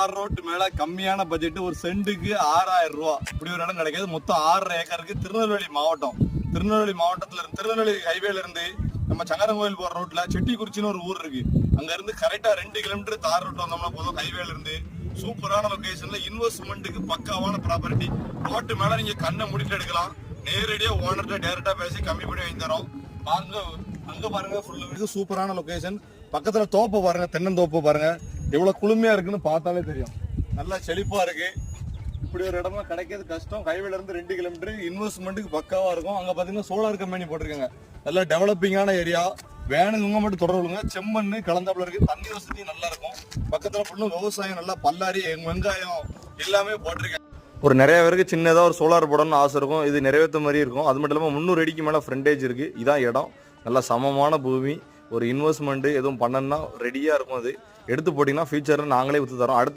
6 road மேல கம்மியான budget ஒரு சென்ட்டுக்கு 6000 ரூபா இப்படி ஒரு இடம் கிடைக்காது. மொத்தம் 6 ஏக்கருக்கு திருநெல்வேலி மாவட்டம். திருநெல்வேலி மாவட்டத்துல இருந்து திருநெல்வேலி ஹைவேல இருந்து நம்ம சங்கரங்கோயில் போற ரோட்ல செட்டிக்குறிச்சின்னு ஒரு ஊர் இருக்கு. அங்க இருந்து கரெக்டா 2 கிலோமீட்டர் தார் ரோட் வந்தோம்னா போதும். ஹைவேல இருந்து சூப்பரான லொகேஷன்ல இன்வெஸ்ட்மெண்ட்டுக்கு பக்காவான ப்ராப்பர்ட்டி. ரோட்டு மேல நீங்க கண்ணை முடிட்டு எடுக்கலாம். நேரடியா ஓனர்கிட்ட டைரக்டா பேசி கம்மி பண்ணி வாங்கி தரோம். அங்க பாருங்க ஃபுல்லா சூப்பரான லொகேஷன். பக்கத்துல தோப்பு பாருங்க, தென்னந்தோப்பு பாருங்க எவ்வளவு குளுமையா இருக்குன்னு பார்த்தாலே தெரியும். நல்லா செழிப்பா இருக்கு. இப்படி ஒரு இடமா கிடைக்கிறது கஷ்டம். ஹைவேல இருந்து 2 கிலோமீட்டர் இன்வெஸ்ட்மெண்ட்டுக்கு பக்காவா இருக்கும். அங்க பாத்தீங்கன்னா சோலார் கம்பெனி போட்டிருக்காங்க. நல்லா டெவலப்பிங்கான ஏரியா. வேணுங்க மட்டும் தொடர்புங்க. செம்மண்ணு கலந்தாப்புல இருக்கு. தண்ணி வசதி நல்லா இருக்கும். பக்கத்துல ஃபுல்லும் விவசாயம், நல்லா பல்லாரி, வெங்காயம் எல்லாமே போட்டிருக்காங்க. ஒரு நிறைய பேருக்கு சின்னதாக ஒரு சோலார் போடணும்னு ஆசை இருக்கும். இது நிறைவேற்ற மாதிரி இருக்கும். அது மட்டும் இல்லாமல் 300 அடிக்கு மேலே ஃப்ரண்டேஜ் இருக்குது. இதான் இடம். நல்லா சமமான பூமி. ஒரு இன்வெஸ்ட்மெண்ட்டு எதுவும் பண்ணணும்னா ரெடியாக இருக்கும். அது எடுத்து போட்டிங்கன்னா ஃபியூச்சரில் நாங்களே விற்று தரோம். அடுத்து